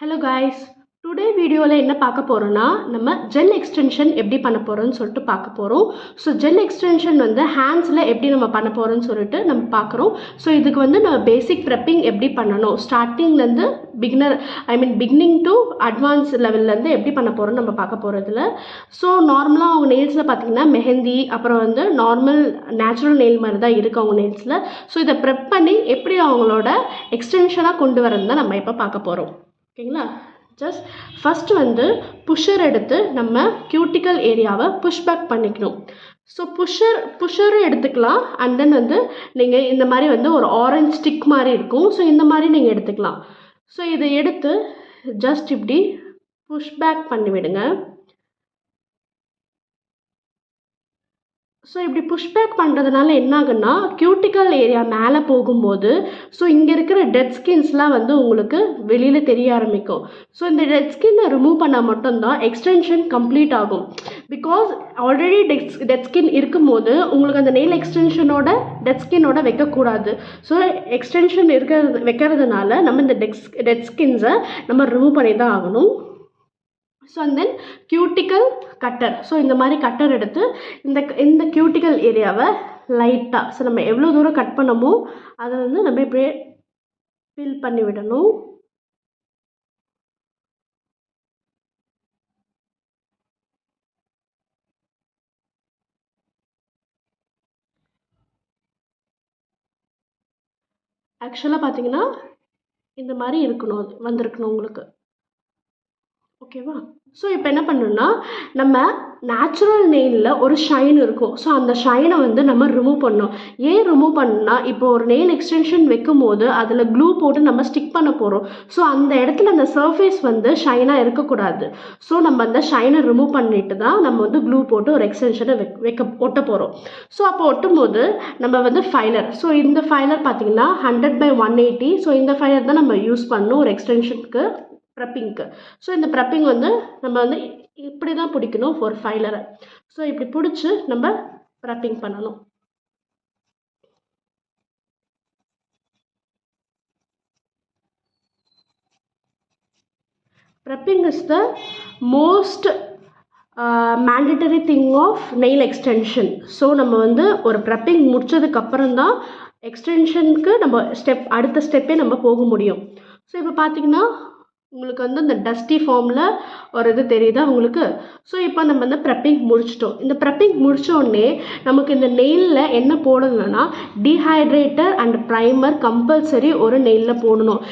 Hello guys, today video என்ன பார்க்க போறோம்னா நம்ம ஜெல் எக்ஸ்டென்ஷன் எப்படி பண்ண போறோம்னு சொல்லிட்டு பார்க்க போறோம். ஸோ ஜெல் எக்ஸ்டென்ஷன் வந்து ஹேண்ட்ஸில் எப்படி நம்ம பண்ண போறோம்னு சொல்லிட்டு நம்ம பார்க்குறோம். ஸோ இதுக்கு வந்து நம்ம பேசிக் ப்ரெப்பிங் எப்படி பண்ணணும், ஸ்டார்டிங்லேருந்து பிகினிங் டு அட்வான்ஸ் லெவல்லேருந்து எப்படி பண்ண போகிறோம்னு நம்ம பார்க்க போகிறதுல. ஸோ நார்மலாக அவங்க நெயில்ஸில் பார்த்தீங்கன்னா மெஹந்தி அப்புறம் வந்து நார்மல் நேச்சுரல் நெயில் மாதிரி தான் இருக்குது அவங்க நெயில்ஸில். ஸோ இதை ப்ரெப் பண்ணி எப்படி அவங்களோட எக்ஸ்டென்ஷனாக கொண்டு வரது தான் நம்ம இப்போ பார்க்க போகிறோம். ஓகேங்களா? ஜஸ்ட் ஃபஸ்ட்டு வந்து புஷ்ஷர் எடுத்து நம்ம கியூட்டிக்கல் ஏரியாவை புஷ்பேக் பண்ணிக்கணும். ஸோ புஷ்ஷரும் எடுத்துக்கலாம். அண்ட் தென் வந்து நீங்கள் இந்த மாதிரி வந்து ஒரு ஆரஞ்ச் ஸ்டிக் மாதிரி இருக்கும். ஸோ இந்த மாதிரி நீங்கள் எடுத்துக்கலாம். ஸோ இதை எடுத்து ஜஸ்ட் இப்படி புஷ்பேக் பண்ணிவிடுங்க. ஸோ இப்படி புஷ்பேக் பண்ணுறதுனால என்ன ஆகுன்னா கியூட்டிக்கல் ஏரியா மேலே போகும்போது ஸோ இங்கே இருக்கிற டெட் ஸ்கின்ஸ்லாம் வந்து உங்களுக்கு வெளியில் தெரிய ஆரம்பிக்கும். ஸோ இந்த டெட் ஸ்கின்னை ரிமூவ் பண்ணால் மட்டும்தான் எக்ஸ்டென்ஷன் கம்ப்ளீட் ஆகும். பிகாஸ் ஆல்ரெடி டெட் ஸ்கின் இருக்கும்போது உங்களுக்கு அந்த நெயில் எக்ஸ்டென்ஷனோட டெட் ஸ்கின்னோட வைக்கக்கூடாது. ஸோ எக்ஸ்டென்ஷன் வைக்கிறதுனால நம்ம இந்த டெட் ஸ்கின்ஸை நம்ம ரிமூவ் பண்ணி தான் ஆகணும். So and then cuticle cutter. So இந்த மாதிரி கட்டர் எடுத்து இந்த கியூட்டிக்கல் ஏரியாவை லைட்டாக ஸோ நம்ம எவ்வளோ தூரம் கட் பண்ணமோ அதை வந்து நம்ம இப்படியே ஃபில் பண்ணி விடணும். ஆக்சுவலாக பார்த்தீங்கன்னா இந்த மாதிரி வந்திருக்கணும் உங்களுக்கு. ஓகேவா? ஸோ இப்போ என்ன பண்ணணும்னா நம்ம நேச்சுரல் நெயிலில் ஒரு ஷைன் இருக்கும். ஸோ அந்த ஷைனை வந்து நம்ம ரிமூவ் பண்ணணும். ஏன் ரிமூவ் பண்ணணும்னா இப்போ ஒரு நெயில் எக்ஸ்டென்ஷன் வைக்கும் போது அதில் க்ளூ போட்டு நம்ம ஸ்டிக் பண்ண போகிறோம். ஸோ அந்த இடத்துல அந்த சர்ஃபேஸ் வந்து ஷைனாக இருக்கக்கூடாது. ஸோ நம்ம அந்த ஷைனை ரிமூவ் பண்ணிட்டு தான் நம்ம வந்து க்ளூ போட்டு ஒரு எக்ஸ்டென்ஷனை ஒட்ட போகிறோம். ஸோ அப்போ ஒட்டும் போது நம்ம வந்து ஃபைலர். ஸோ இந்த ஃபைலர் பார்த்தீங்கன்னா 100/180. ஸோ இந்த ஃபைலர் தான் நம்ம யூஸ் பண்ணணும் ஒரு எக்ஸ்டென்ஷனுக்கு ப்ரெப்பிங்க்கு. ஸோ இந்த ப்ரெப்பிங் வந்து நம்ம வந்து இப்படி தான் பிடிக்கணும் ஒரு ஃபைலரை. ஸோ இப்படி பிடிச்சி நம்ம ப்ரெப்பிங் பண்ணணும். Prepping is the most mandatory thing of nail extension. So நம்ம வந்து ஒரு ப்ரெப்பிங் முடித்ததுக்கப்புறம் தான் எக்ஸ்டென்ஷனுக்கு நம்ம அடுத்த ஸ்டெப்பே நம்ம போக முடியும். ஸோ இப்போ பார்த்தீங்கன்னா உங்களுக்கு வந்து இந்த டஸ்டி ஃபார்மில் ஒரு இது தெரியுதா உங்களுக்கு? ஸோ இப்போ நம்ம வந்து ப்ரெப்பிங் முடிச்சிட்டோம். இந்த ப்ரெப்பிங் முடித்தோடனே நமக்கு இந்த நெயிலில் என்ன போடணும்னா டீஹைட்ரேட்டர் அண்ட் ப்ரைமர் கம்பல்சரி ஒரு நெயிலில் போடணும்.